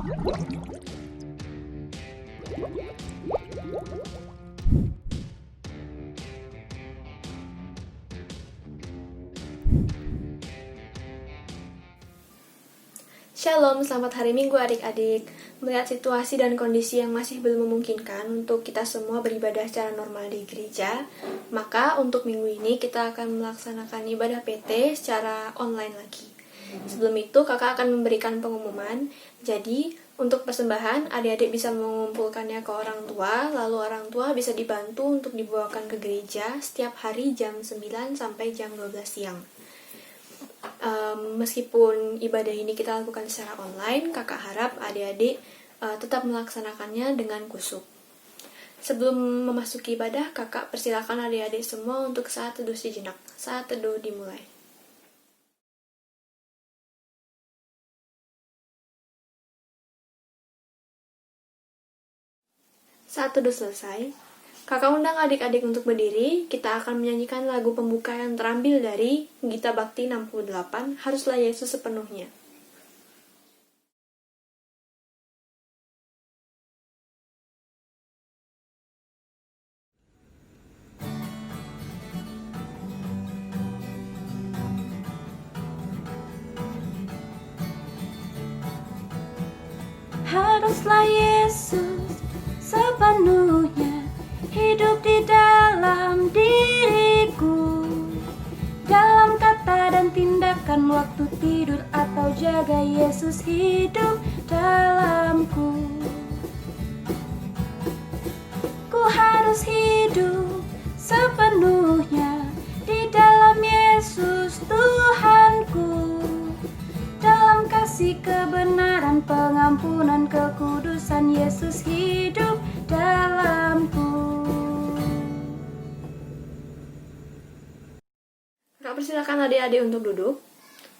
Shalom, selamat hari Minggu adik-adik. Melihat situasi dan kondisi yang masih belum memungkinkan untuk kita semua beribadah secara normal di gereja, maka untuk minggu ini kita akan melaksanakan ibadah PT secara online lagi. Sebelum itu kakak akan memberikan pengumuman. Jadi untuk persembahan adik-adik bisa mengumpulkannya ke orang tua, lalu orang tua bisa dibantu untuk dibawakan ke gereja setiap hari jam 9 sampai jam 12 siang. Meskipun ibadah ini kita lakukan secara online, kakak harap adik-adik tetap melaksanakannya dengan khusyuk. Sebelum memasuki ibadah, kakak persilakan adik-adik semua untuk saat teduh sejenak. Saat teduh dimulai. Saat teduh selesai, kakak undang adik-adik untuk berdiri. Kita akan menyanyikan lagu pembuka yang terambil dari Gita Bakti 68, Haruslah Yesus Sepenuhnya. Haruslah Yesus sepenuhnya hidup di dalam diriku, dalam kata dan tindakan, waktu tidur atau jaga, Yesus hidup dalamku. Ku harus hidup sepenuhnya di dalam Yesus Tuhanku, dalam kasih, kebenaran, pengampunan, kekudusan, Yesus hidup dalamku. Kakak persilakan adik-adik untuk duduk.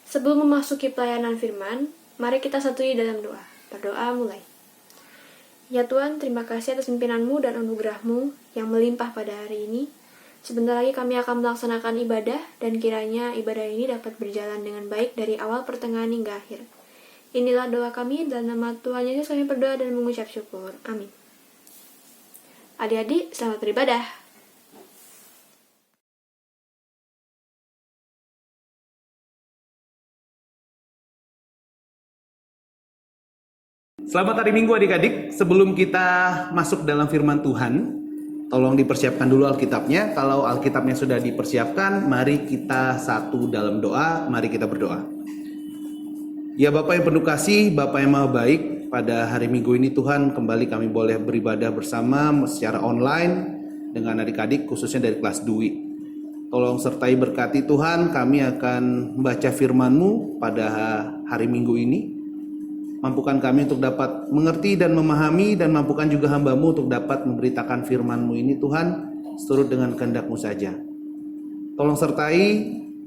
Sebelum memasuki pelayanan firman, mari kita satui dalam doa. Berdoa mulai. Ya Tuhan, terima kasih atas pimpinan-Mu dan anugerah-Mu yang melimpah pada hari ini. Sebentar lagi kami akan melaksanakan ibadah, dan kiranya ibadah ini dapat berjalan dengan baik dari awal, pertengahan, hingga akhir. Inilah doa kami, dalam nama Tuhan Yesus kami berdoa dan mengucap syukur. Amin. Adik-adik, selamat beribadah. Selamat hari Minggu adik-adik. Sebelum kita masuk dalam firman Tuhan, tolong dipersiapkan dulu Alkitabnya. Kalau Alkitabnya sudah dipersiapkan, mari kita satu dalam doa. Mari kita berdoa. Ya Bapak yang penuh kasih, Bapak yang maha baik, pada hari Minggu ini Tuhan kembali kami boleh beribadah bersama secara online dengan adik-adik khususnya dari kelas Dwi. Tolong sertai berkati Tuhan, kami akan membaca firman-Mu pada hari Minggu ini. Mampukan kami untuk dapat mengerti dan memahami, dan mampukan juga hamba-Mu untuk dapat memberitakan firman-Mu ini Tuhan, seturut dengan kehendak-Mu saja. Tolong sertai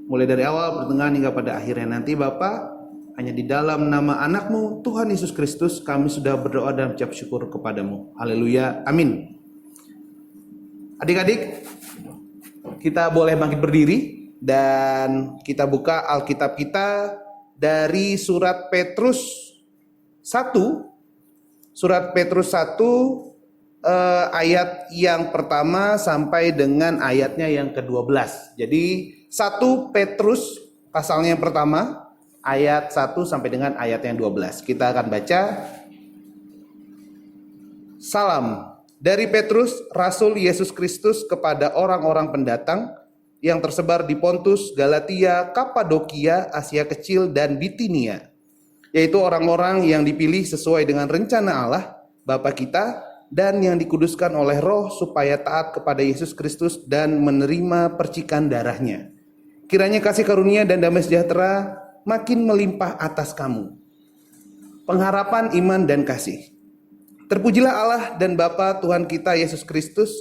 mulai dari awal, pertengahan, hingga pada akhirnya nanti Bapa. Hanya di dalam nama anak-Mu Tuhan Yesus Kristus kami sudah berdoa dan ucap syukur kepada-Mu. Haleluya, amin. Adik-adik, kita boleh bangkit berdiri dan kita buka Alkitab kita dari surat Petrus 1, surat Petrus 1 ayat yang pertama sampai dengan ayatnya yang ke-12. Jadi 1 Petrus pasalnya yang pertama ayat 1 sampai dengan ayat yang 12. Kita akan baca. Salam dari Petrus, Rasul Yesus Kristus, kepada orang-orang pendatang yang tersebar di Pontus, Galatia, Kapadokia, Asia Kecil, dan Bitinia, yaitu orang-orang yang dipilih sesuai dengan rencana Allah, Bapa kita, dan yang dikuduskan oleh Roh supaya taat kepada Yesus Kristus dan menerima percikan darahnya. Kiranya kasih karunia dan damai sejahtera makin melimpah atas kamu. Pengharapan, iman, dan kasih. Terpujilah Allah dan Bapa Tuhan kita Yesus Kristus,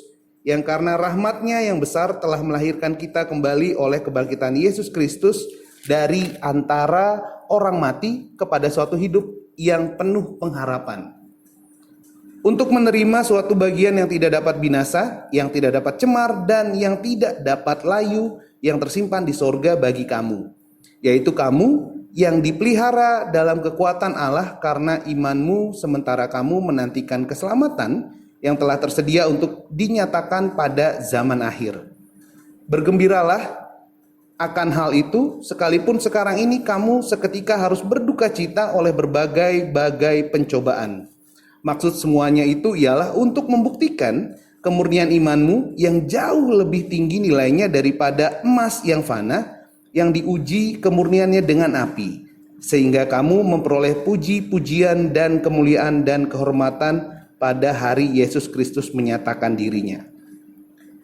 yang karena rahmat-Nya yang besar telah melahirkan kita kembali oleh kebangkitan Yesus Kristus dari antara orang mati kepada suatu hidup yang penuh pengharapan, untuk menerima suatu bagian yang tidak dapat binasa, yang tidak dapat cemar, dan yang tidak dapat layu, yang tersimpan di sorga bagi kamu, yaitu kamu yang dipelihara dalam kekuatan Allah karena imanmu, sementara kamu menantikan keselamatan yang telah tersedia untuk dinyatakan pada zaman akhir. Bergembiralah akan hal itu, sekalipun sekarang ini kamu seketika harus berduka cita oleh berbagai-bagai pencobaan. Maksud semuanya itu ialah untuk membuktikan kemurnian imanmu yang jauh lebih tinggi nilainya daripada emas yang fana, yang diuji kemurniannya dengan api, sehingga kamu memperoleh puji-pujian dan kemuliaan dan kehormatan pada hari Yesus Kristus menyatakan dirinya.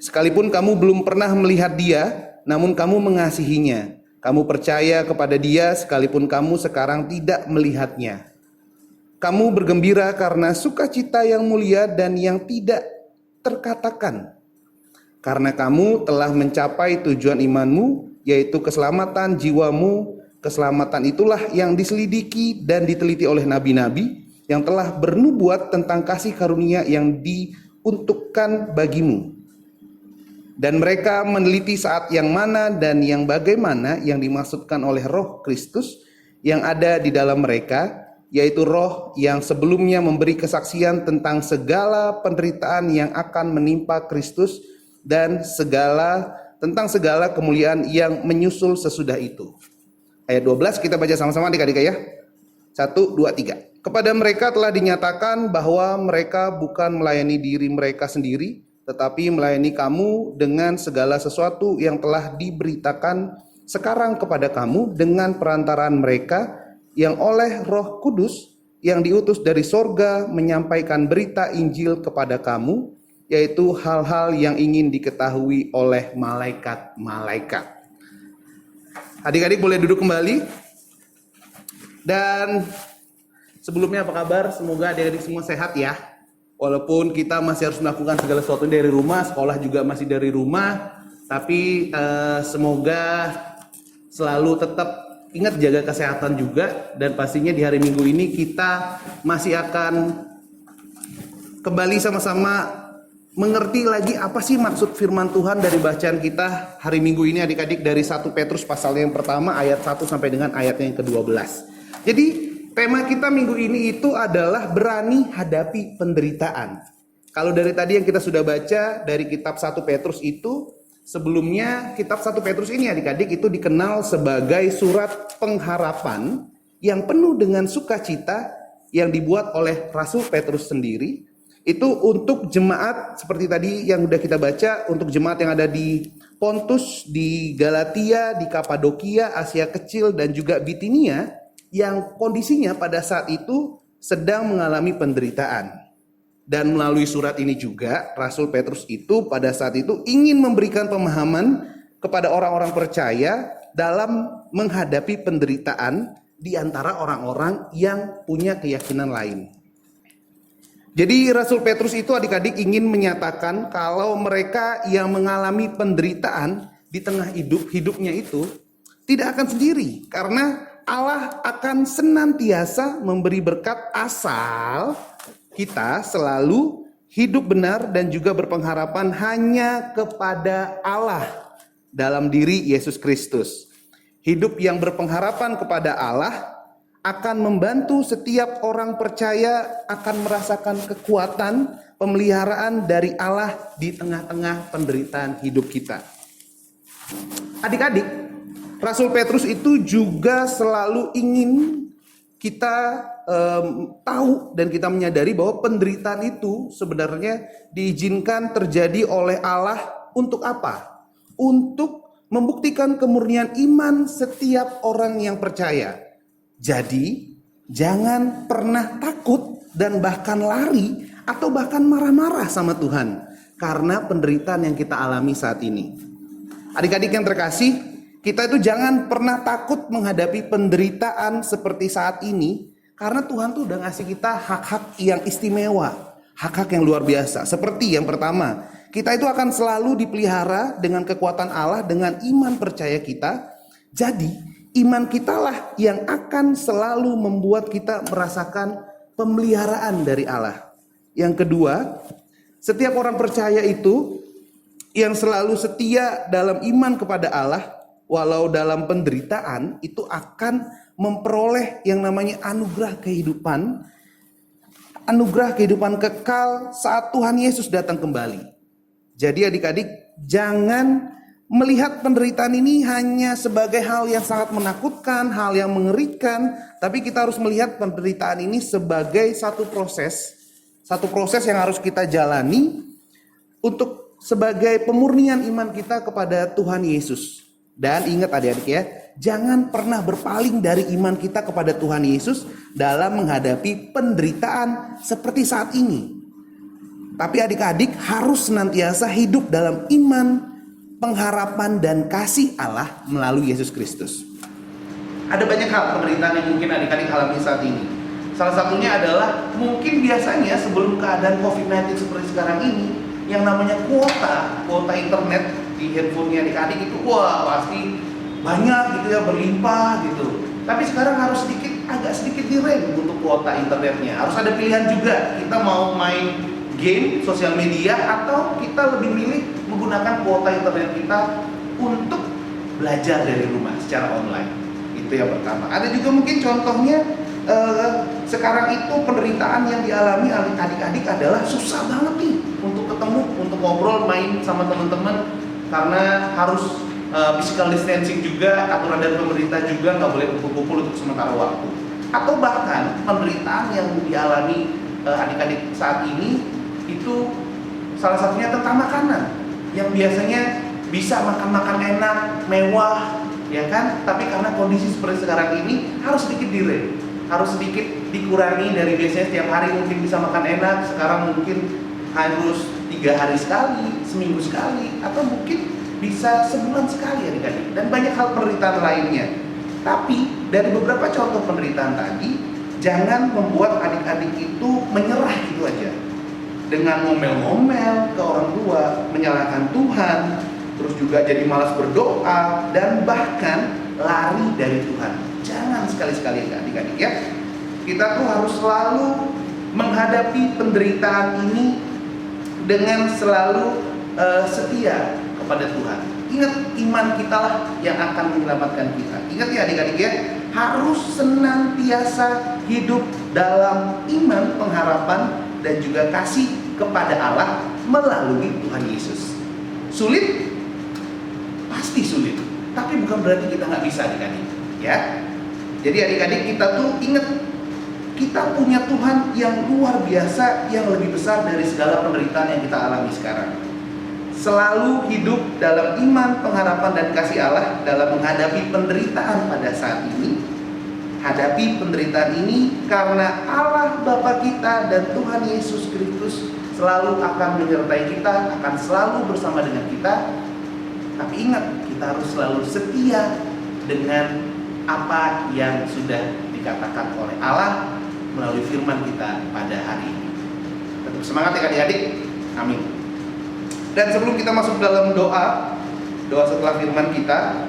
Sekalipun kamu belum pernah melihat Dia, namun kamu mengasihinya. Kamu percaya kepada Dia sekalipun kamu sekarang tidak melihatnya. Kamu bergembira karena sukacita yang mulia dan yang tidak terkatakan. Karena kamu telah mencapai tujuan imanmu, yaitu keselamatan jiwamu. Keselamatan itulah yang diselidiki dan diteliti oleh nabi-nabi yang telah bernubuat tentang kasih karunia yang diuntukkan bagimu. Dan mereka meneliti saat yang mana dan yang bagaimana yang dimaksudkan oleh Roh Kristus yang ada di dalam mereka, yaitu Roh yang sebelumnya memberi kesaksian tentang segala penderitaan yang akan menimpa Kristus dan tentang segala kemuliaan yang menyusul sesudah itu. Ayat 12 kita baca sama-sama adik-adik ya. 1, 2, 3. Kepada mereka telah dinyatakan bahwa mereka bukan melayani diri mereka sendiri, tetapi melayani kamu dengan segala sesuatu yang telah diberitakan sekarang kepada kamu dengan perantaraan mereka yang oleh Roh Kudus yang diutus dari sorga menyampaikan berita Injil kepada kamu, yaitu hal-hal yang ingin diketahui oleh malaikat-malaikat. Adik-adik boleh duduk kembali. Dan sebelumnya apa kabar? Semoga adik-adik semua sehat ya. Walaupun kita masih harus melakukan segala sesuatu dari rumah, sekolah juga masih dari rumah, tapi semoga selalu tetap ingat jaga kesehatan juga. Dan pastinya di hari Minggu ini kita masih akan kembali sama-sama mengerti lagi apa sih maksud firman Tuhan dari bacaan kita hari Minggu ini adik-adik, dari 1 Petrus pasal yang pertama ayat 1 sampai dengan ayat yang ke-12. Jadi tema kita minggu ini itu adalah berani hadapi penderitaan. Kalau dari tadi yang kita sudah baca dari kitab 1 Petrus itu, sebelumnya kitab 1 Petrus ini adik-adik itu dikenal sebagai surat pengharapan yang penuh dengan sukacita yang dibuat oleh Rasul Petrus sendiri. Itu untuk jemaat seperti tadi yang udah kita baca, untuk jemaat yang ada di Pontus, di Galatia, di Kapadokia, Asia Kecil dan juga Bitinia, yang kondisinya pada saat itu sedang mengalami penderitaan. Dan melalui surat ini juga Rasul Petrus itu pada saat itu ingin memberikan pemahaman kepada orang-orang percaya dalam menghadapi penderitaan di antara orang-orang yang punya keyakinan lain. Jadi Rasul Petrus itu adik-adik ingin menyatakan kalau mereka yang mengalami penderitaan di tengah hidupnya itu tidak akan sendiri, karena Allah akan senantiasa memberi berkat asal kita selalu hidup benar dan juga berpengharapan hanya kepada Allah dalam diri Yesus Kristus. Hidup yang berpengharapan kepada Allah akan membantu setiap orang percaya akan merasakan kekuatan pemeliharaan dari Allah di tengah-tengah penderitaan hidup kita. Adik-adik, Rasul Petrus itu juga selalu ingin kita tahu dan kita menyadari bahwa penderitaan itu sebenarnya diizinkan terjadi oleh Allah untuk apa? Untuk membuktikan kemurnian iman setiap orang yang percaya. Jadi, jangan pernah takut dan bahkan lari atau bahkan marah-marah sama Tuhan karena penderitaan yang kita alami saat ini. Adik-adik yang terkasih, kita itu jangan pernah takut menghadapi penderitaan seperti saat ini karena Tuhan tuh udah ngasih kita hak-hak yang istimewa, hak-hak yang luar biasa. Seperti yang pertama, kita itu akan selalu dipelihara dengan kekuatan Allah dengan iman percaya kita. Jadi, iman kitalah yang akan selalu membuat kita merasakan pemeliharaan dari Allah. Yang kedua, setiap orang percaya itu yang selalu setia dalam iman kepada Allah, walau dalam penderitaan, itu akan memperoleh yang namanya anugerah kehidupan kekal saat Tuhan Yesus datang kembali. Jadi adik-adik, jangan melihat penderitaan ini hanya sebagai hal yang sangat menakutkan, hal yang mengerikan, tapi kita harus melihat penderitaan ini sebagai satu proses yang harus kita jalani untuk sebagai pemurnian iman kita kepada Tuhan Yesus. Dan ingat adik-adik ya, jangan pernah berpaling dari iman kita kepada Tuhan Yesus dalam menghadapi penderitaan seperti saat ini. Tapi adik-adik harus senantiasa hidup dalam iman, pengharapan, dan kasih Allah melalui Yesus Kristus. Ada banyak hal penderitaan yang mungkin adik-adik alami saat ini. Salah satunya adalah mungkin biasanya sebelum keadaan COVID-19 seperti sekarang ini, yang namanya kuota internet di handphonenya adik-adik itu pasti banyak gitu ya, berlimpah gitu. Tapi sekarang harus agak sedikit direm untuk kuota internetnya. Harus ada pilihan juga, kita mau main game, sosial media, atau kita lebih milih menggunakan kuota internet kita untuk belajar dari rumah secara online. Itu yang pertama. Ada juga mungkin contohnya sekarang itu penderitaan yang dialami adik-adik adalah susah banget nih untuk ketemu, untuk ngobrol, main sama teman-teman karena harus physical distancing juga, aturan dari pemerintah juga nggak boleh kumpul-kumpul untuk sementara waktu. Atau bahkan penderitaan yang dialami adik-adik saat ini itu salah satunya tentang makanan yang biasanya bisa makan enak, mewah, ya kan? Tapi karena kondisi seperti sekarang ini harus sedikit direm, harus sedikit dikurangi dari biasanya setiap hari mungkin bisa makan enak, sekarang mungkin harus 3 hari sekali, seminggu sekali, atau mungkin bisa sebulan sekali adik-adik. Dan banyak hal penderitaan lainnya. Tapi dari beberapa contoh penderitaan tadi, jangan membuat adik-adik itu menyerah gitu aja. Dengan ngomel-ngomel ke orang tua, menyalahkan Tuhan, terus juga jadi malas berdoa, dan bahkan lari dari Tuhan. Jangan sekali-sekali adik-adik ya. Kita tuh harus selalu menghadapi penderitaan ini dengan selalu setia kepada Tuhan. Ingat, iman kita lah yang akan menyelamatkan kita. Ingat ya adik-adik ya, harus senantiasa hidup dalam iman, pengharapan, dan juga kasih kepada Allah melalui Tuhan Yesus. Sulit? Pasti sulit. Tapi bukan berarti kita nggak bisa adik-adik ya. Jadi adik-adik, kita tuh ingat, kita punya Tuhan yang luar biasa, yang lebih besar dari segala penderitaan yang kita alami sekarang. Selalu hidup dalam iman, pengharapan, dan kasih Allah dalam menghadapi penderitaan pada saat ini. Hadapi penderitaan ini karena Allah Bapa kita dan Tuhan Yesus Kristus selalu akan menyertai kita, akan selalu bersama dengan kita. Tapi ingat, kita harus selalu setia dengan apa yang sudah dikatakan oleh Allah melalui firman kita pada hari ini. Tetap semangat ya adik-adik. Amin. Dan sebelum kita masuk dalam doa setelah firman kita,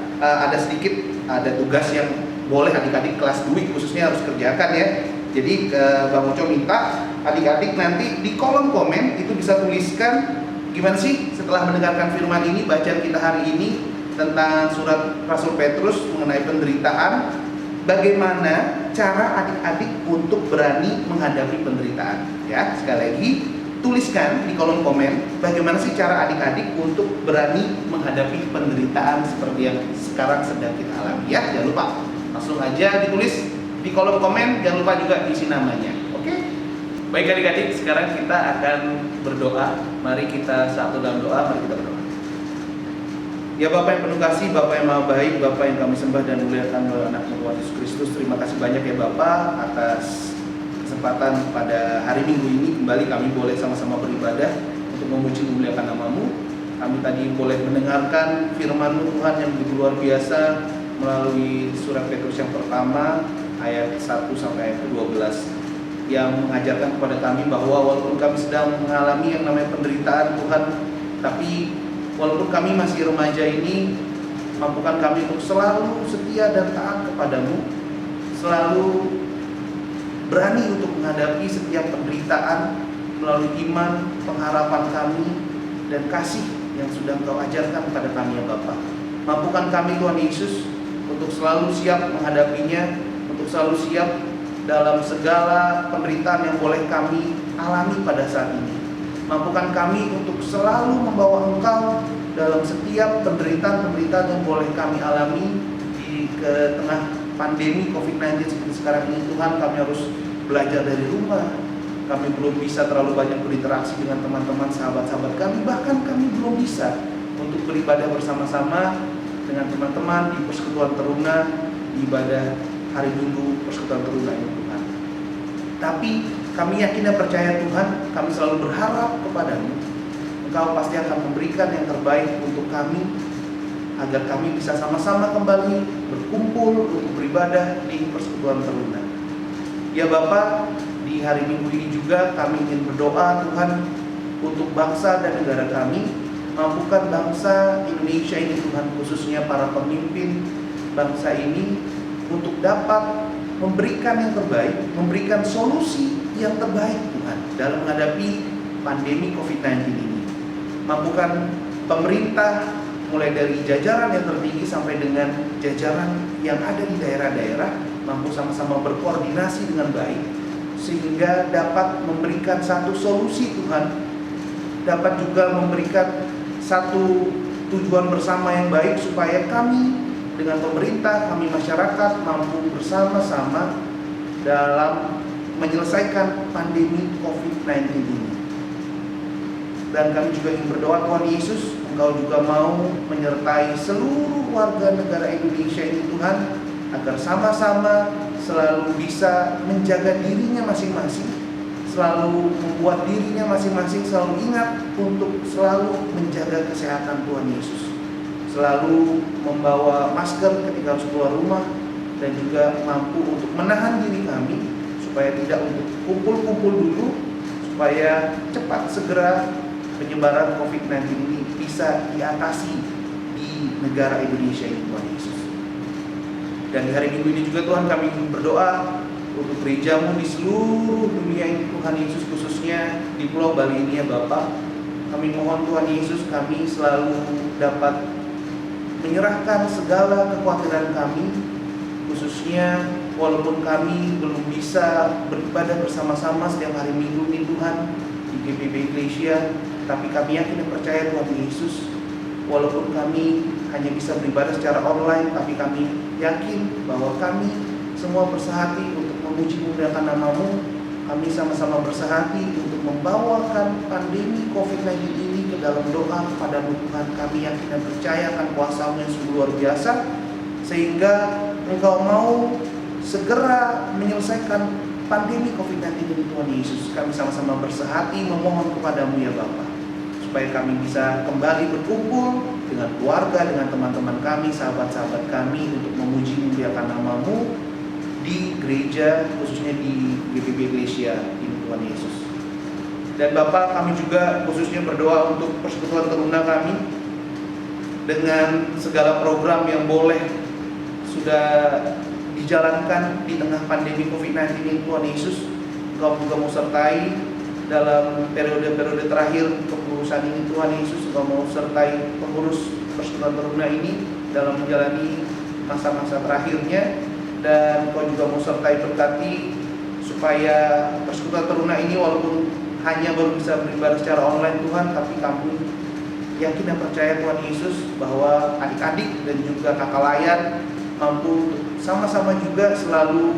ada tugas yang boleh adik-adik kelas 2 khususnya harus kerjakan ya. Jadi Bang Oco minta adik-adik nanti di kolom komen itu bisa tuliskan gimana sih setelah mendengarkan firman ini, bacaan kita hari ini tentang surat Rasul Petrus mengenai penderitaan, bagaimana cara adik-adik untuk berani menghadapi penderitaan ya. Sekali lagi, tuliskan di kolom komen bagaimana sih cara adik-adik untuk berani menghadapi penderitaan seperti yang sekarang sedang kita alami ya. Jangan lupa, langsung aja ditulis di kolom komen, jangan lupa juga isi namanya. Oke? Baik adik-adik, sekarang kita akan berdoa. Mari kita satu dalam doa, mari kita berdoa. Ya Bapak yang penuh kasih, Bapak yang maha baik, Bapak yang kami sembah dan muliakan melalui anak-Mu Tuhan Yesus Kristus. Terima kasih banyak ya Bapak atas kesempatan pada hari Minggu ini. Kembali kami boleh sama-sama beribadah untuk memuji memuliakan nama-Mu. Kami tadi boleh mendengarkan firman-Mu Tuhan yang begitu luar biasa melalui surat Petrus yang pertama ayat 1 sampai ayat 12 yang mengajarkan kepada kami bahwa walaupun kami sedang mengalami yang namanya penderitaan Tuhan, tapi walaupun kami masih remaja ini, mampukan kami untuk selalu setia dan taat kepadamu, selalu berani untuk menghadapi setiap penderitaan melalui iman, pengharapan kami, dan kasih yang sudah Engkau ajarkan kepada kami ya Bapa. Mampukan kami Tuhan Yesus untuk selalu siap menghadapinya selalu siap dalam segala penderitaan yang boleh kami alami pada saat ini. Mampukan kami untuk selalu membawa Engkau dalam setiap penderitaan-penderitaan yang boleh kami alami di tengah pandemi COVID-19 seperti sekarang ini. Tuhan, kami harus belajar dari rumah. Kami belum bisa terlalu banyak berinteraksi dengan teman-teman, sahabat-sahabat kami. Bahkan kami belum bisa untuk beribadah bersama-sama dengan teman-teman di Persekutuan Teruna, di ibadah hari Minggu Persekutuan Teruna ini, Tuhan. Tapi kami yakin dan percaya, Tuhan, kami selalu berharap kepadamu. Engkau pasti akan memberikan yang terbaik untuk kami, agar kami bisa sama-sama kembali berkumpul untuk beribadah di Persekutuan Teruna. Ya Bapa, di hari Minggu ini juga kami ingin berdoa, Tuhan, untuk bangsa dan negara kami. Mampukan bangsa Indonesia ini, Tuhan, khususnya para pemimpin bangsa ini, untuk dapat memberikan yang terbaik, memberikan solusi yang terbaik, Tuhan, dalam menghadapi pandemi COVID-19 ini. Mampukan pemerintah, mulai dari jajaran yang tertinggi sampai dengan jajaran yang ada di daerah-daerah, mampu sama-sama berkoordinasi dengan baik, sehingga dapat memberikan satu solusi, Tuhan, dapat juga memberikan satu tujuan bersama yang baik, supaya kami dengan pemerintah, kami masyarakat mampu bersama-sama dalam menyelesaikan pandemi COVID-19 ini. Dan kami juga ingin berdoa, Tuhan Yesus, Engkau juga mau menyertai seluruh warga negara Indonesia ini, Tuhan, agar sama-sama selalu bisa menjaga dirinya masing-masing, selalu membuat dirinya masing-masing selalu ingat untuk selalu menjaga kesehatan, Tuhan Yesus, selalu membawa masker ketika harus keluar rumah, dan juga mampu untuk menahan diri kami supaya tidak untuk kumpul-kumpul dulu, supaya cepat segera penyebaran COVID-19 ini bisa diatasi di negara Indonesia ini, Tuhan Yesus. Dan di hari Minggu ini juga, Tuhan, kami berdoa untuk gerejamu di seluruh dunia ini, Tuhan Yesus, khususnya di Pulau Bali ini, ya Bapa. Kami mohon, Tuhan Yesus, kami selalu dapat menyerahkan segala kekhawatiran kami, khususnya walaupun kami belum bisa beribadah bersama-sama setiap hari Minggu ini, Tuhan, di GPB Iglesia, tapi kami yakin dan percaya, Tuhan Yesus, walaupun kami hanya bisa beribadah secara online, tapi kami yakin bahwa kami semua bersehati untuk memuji memuliakan nama-Mu. Kami sama-sama bersehati untuk membawakan pandemi COVID-19 ini ke dalam doa kepada-Mu, Tuhan. Kami yakin dan percaya akan kuasa-Mu yang sungguh luar biasa, sehingga Engkau mau segera menyelesaikan pandemi COVID-19 ini, Tuhan Yesus. Kami sama-sama bersehati memohon kepada-Mu, ya Bapa, supaya kami bisa kembali berkumpul dengan keluarga, dengan teman-teman kami, sahabat-sahabat kami, untuk memuji memuliakan nama-Mu di gereja, khususnya di GPB Iglesia ini, Tuhan Yesus. Dan Bapak, kami juga khususnya berdoa untuk Persekutuan Teruna kami, dengan segala program yang boleh sudah dijalankan di tengah pandemi COVID-19 ini, Tuhan Yesus. Engkau juga mau sertai dalam periode-periode terakhir kepengurusan ini, Tuhan Yesus. Engkau mau sertai pengurus Persekutuan Teruna ini dalam menjalani masa-masa terakhirnya, dan Engkau juga mau sertai berkati supaya Persekutuan Teruna ini walaupun hanya baru bisa beribadah secara online, Tuhan, tapi kami yakin dan percaya, Tuhan Yesus, bahwa adik-adik dan juga kakak layan mampu sama-sama juga selalu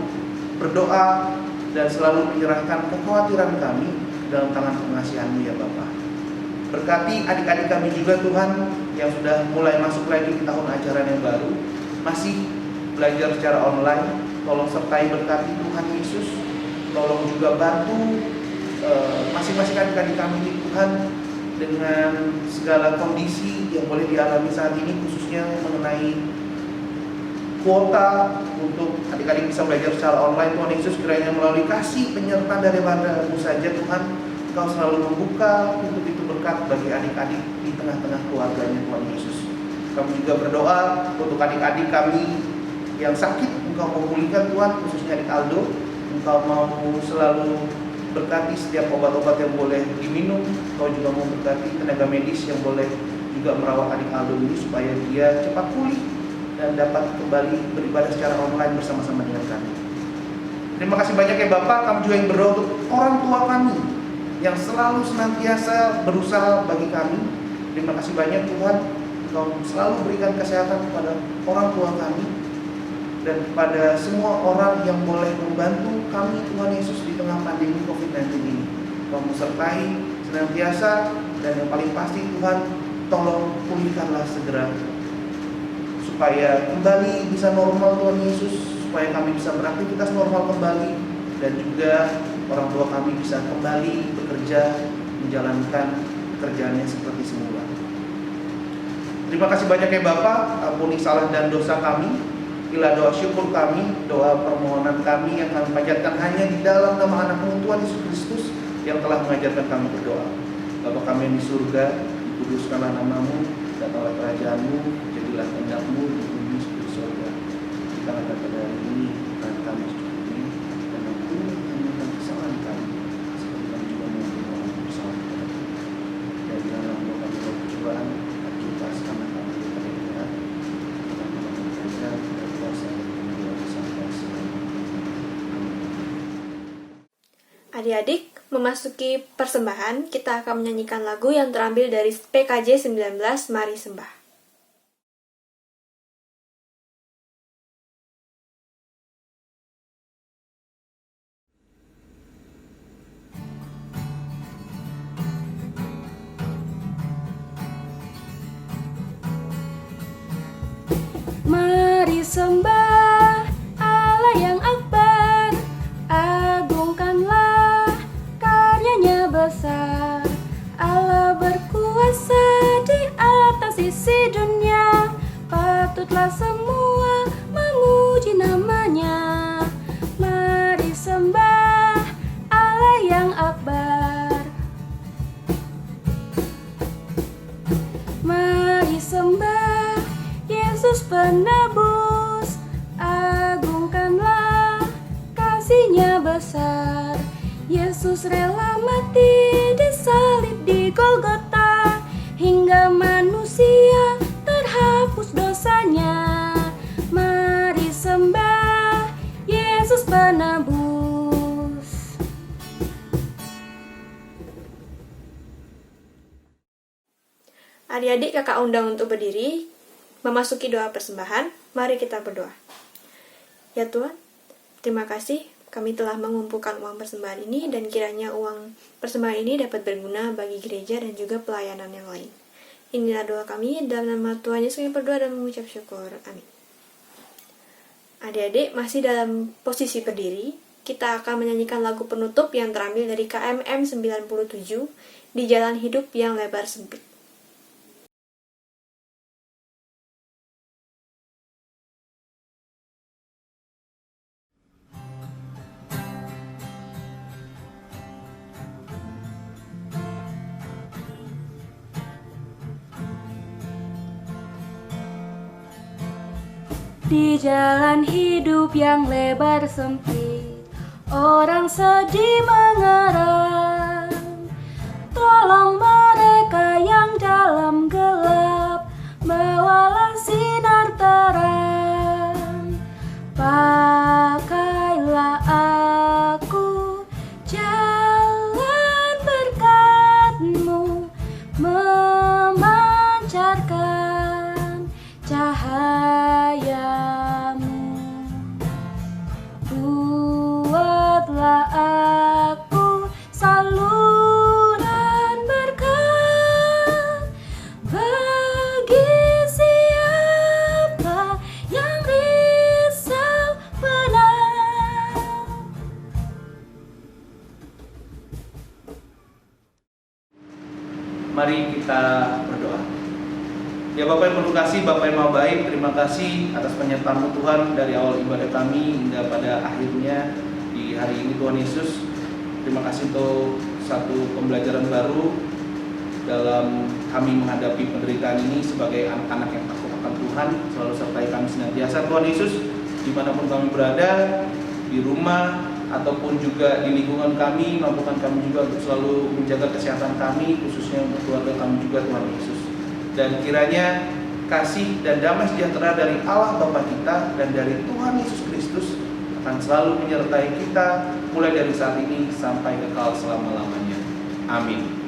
berdoa dan selalu menyerahkan kekhawatiran kami dalam tangan pengasihan-Mu, ya Bapa. Berkati adik-adik kami juga, Tuhan, yang sudah mulai masuk lagi di tahun ajaran yang baru, masih belajar secara online. Tolong sertai berkati, Tuhan Yesus. Tolong juga bantu masing-masing adik-adik kami ini, Tuhan, dengan segala kondisi yang boleh dialami saat ini, khususnya mengenai kuota untuk adik-adik bisa belajar secara online. Tuhan Yesus, kiranya melalui kasih penyertaan daripada-Mu saja, Tuhan, Engkau selalu membuka pintu-pintu berkat bagi adik-adik di tengah-tengah keluarganya, Tuhan Yesus. Kami juga berdoa untuk adik-adik kami yang sakit, Engkau mau pulihkan, Tuhan, khususnya adik Aldo. Engkau mau selalu berkati setiap obat-obat yang boleh diminum. Engkau juga mau berkati tenaga medis yang boleh juga merawat adik Aldo ini, supaya dia cepat pulih dan dapat kembali beribadah secara online bersama-sama dengan kami. Terima kasih banyak ya Bapak, kami juga yang berdoa untuk orang tua kami yang selalu senantiasa berusaha bagi kami. Terima kasih banyak Tuhan, Engkau selalu berikan kesehatan kepada orang tua kami dan kepada semua orang yang boleh membantu kami Tuhan Yesus di tengah pandemi COVID-19 ini. Engkau sertai senantiasa, dan yang paling pasti Tuhan, tolong pulihkanlah segera supaya kembali bisa normal Tuhan Yesus, supaya kami bisa beraktivitas normal kembali, dan juga orang tua kami bisa kembali bekerja, menjalankan pekerjaannya seperti semula. Terima kasih banyak ya Bapak, ampuni salah dan dosa kami. Inilah doa syukur kami, doa permohonan kami yang kami panjatkan hanya di dalam nama anak-Mu Tuhan Yesus Kristus yang telah mengajarkan kami berdoa. Bapa kami yang di surga, dikuduskanlah nama-Mu, datanglah kerajaan-Mu, jadilah kehendak-Mu di bumi seperti surga. Berikanlah pada hari ini makanan kami secukupnya, dan ampuni kami kesalahan kami, seperti kami juga mengampuni orang yang bersalah kepada kami. Dan janganlah membawa kami dalam pencobaan, tapi lepaskanlah kami daripada yang jahat. Karena Tuhan kerajaan dan kuasa dan kemuliaan sampai selama-lamanya. Adik-adik, memasuki persembahan, kita akan menyanyikan lagu yang terambil dari PKJ 19, Mari Sembah. Mari sembah Allah yang akbar, agungkanlah karyanya besar. Allah berkuasa di atas isi dunia, patutlah semua memuji namanya. Mari sembah Allah yang akbar. Mari sembah Yesus penebus, agungkanlah kasih-Nya besar. Yesus rela mati disalib di Golgota, hingga manusia terhapus dosanya. Mari sembah Yesus penebus. Adik-adik kakak undang untuk berdiri, memasuki doa persembahan. Mari kita berdoa. Ya Tuhan, terima kasih kami telah mengumpulkan uang persembahan ini, dan kiranya uang persembahan ini dapat berguna bagi gereja dan juga pelayanan yang lain. Inilah doa kami, dalam nama Tuhan Yesus kami berdoa dan mengucap syukur. Amin. Adik-adik masih dalam posisi berdiri, kita akan menyanyikan lagu penutup yang terambil dari KMM 97, Di Jalan Hidup yang Lebar Sempit. Di jalan hidup yang lebar sempit, orang sedih mengerang. Tolong mereka yang dalam gelap, bawalah sinar terang. Pakailah aku, jalan berkat-Mu memancarkan cahaya-Mu. Buatlah aku saluran berkat bagi siapa yang risau benar. Mari kita berdoa. Ya Bapak yang penuh kasih, Bapak yang maha baik, terima kasih atas penyertaan-Mu Tuhan dari awal ibadah kami hingga pada akhirnya di hari ini Tuhan Yesus. Terima kasih untuk satu pembelajaran baru dalam kami menghadapi penderitaan ini sebagai anak-anak yang takut akan Tuhan. Selalu sertai kami senantiasa Tuhan Yesus, dimanapun kami berada, di rumah ataupun juga di lingkungan kami. Mampukan kami juga untuk selalu menjaga kesehatan kami, khususnya untuk keluarga kami juga Tuhan Yesus. Dan kiranya kasih dan damai sejahtera dari Allah Bapa kita dan dari Tuhan Yesus Kristus akan selalu menyertai kita mulai dari saat ini sampai kekal selama-lamanya. Amin.